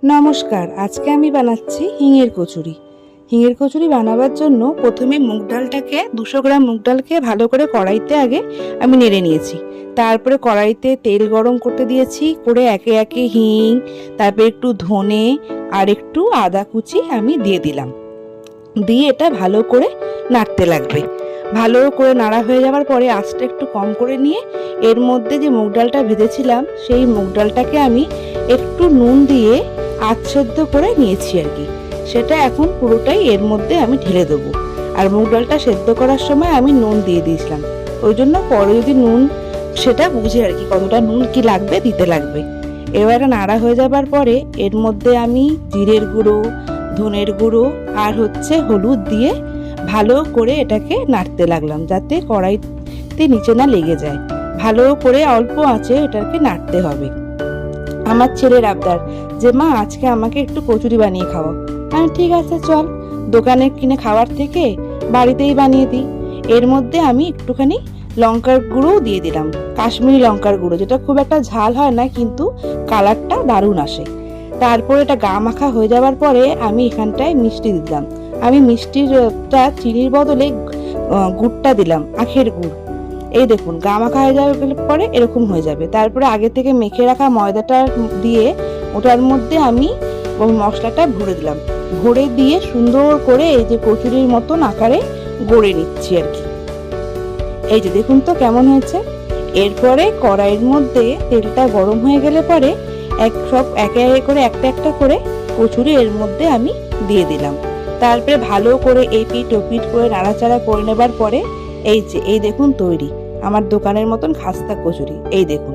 নমস্কার, আজকে আমি বানাচ্ছি হিঙের কচুরি। হিঙের কচুরি বানাবার জন্য প্রথমে মুগ ডালটাকে 200 গ্রাম মুগ ডালকে ভালো করে কড়াইতে আগে আমি নেড়ে নিয়েছি। তারপরে কড়াইতে তেল গরম করতে দিয়েছি, করে একে একে হিং, তারপরে একটু ধনে আর একটু আদা কুচি আমি দিয়ে দিলাম। দিয়ে এটা ভালো করে নাড়তে লাগবে। ভালো করে নাড়া হয়ে যাওয়ার পরে আঁচটা একটু কম করে নিয়ে এর মধ্যে যে মুগ ডালটা ভেজেছিলাম সেই মুগ ডালটাকে আমি একটু নুন দিয়ে আধ সেদ্ধ করে নিয়েছি আর কি, সেটা এখন পুরোটাই এর মধ্যে আমি ঢেলে দেবো। আর মুগ ডালটা সেদ্ধ করার সময় আমি নুন দিয়ে দিয়েছিলাম, ওই জন্য পরে যদি নুন সেটা বুঝে আর কি কতটা নুন কি লাগবে দিতে লাগবে। এবারে নাড়া হয়ে যাবার পরে এর মধ্যে আমি জিরের গুঁড়ো, ধনের গুঁড়ো আর হলুদ দিয়ে ভালো করে এটাকে নাড়তে লাগলাম, যাতে কড়াইতে নিচে না লেগে যায়। ভালো করে অল্প আঁচে এটাকে নাড়তে হবে। আমার ছেলের আবদার যে মা আজকে আমাকে একটু কচুরি বানিয়ে খাওয়াও। আমি ঠিক আছে চল, দোকানে কিনে খাওয়ার থেকে বাড়িতেই বানিয়ে দিই। এর মধ্যে আমি একটুখানি লঙ্কার গুঁড়োও দিয়ে দিলাম, কাশ্মীরি লঙ্কার গুঁড়ো, যেটা খুব একটা ঝাল হয় না কিন্তু কালারটা দারুণ আসে। তারপরে এটা গা মাখা হয়ে যাওয়ার পরে আমি এখানটায় মিষ্টি দিলাম। আমি মিষ্টিটা চিনির বদলে গুড়টা দিলাম, আখের গুড়। এই দেখুন গা মাখা হয়ে যাওয়ার পরে এরকম হয়ে যাবে। তারপরে আগে থেকে মেখে রাখা ময়দাটা দিয়ে ওটার মধ্যে আমি মশলাটা ভরে দিলাম, ভরে দিয়ে সুন্দর করে এই যে কচুরির মতন আকারে গড়ে নিচ্ছি আর কি। এই যে দেখুন তো কেমন হয়েছে। এরপরে কড়াইয়ের মধ্যে তেলটা গরম হয়ে গেলে পরে একে একে করে একটা একটা করে কচুরি এর মধ্যে আমি দিয়ে দিলাম। তারপরে ভালো করে এপিট ওপিট করে নাড়াচাড়া করে নেবার পরে এই দেখুন তৈরি আমার দোকানের মতন খাস্তা কচুরি। এই দেখুন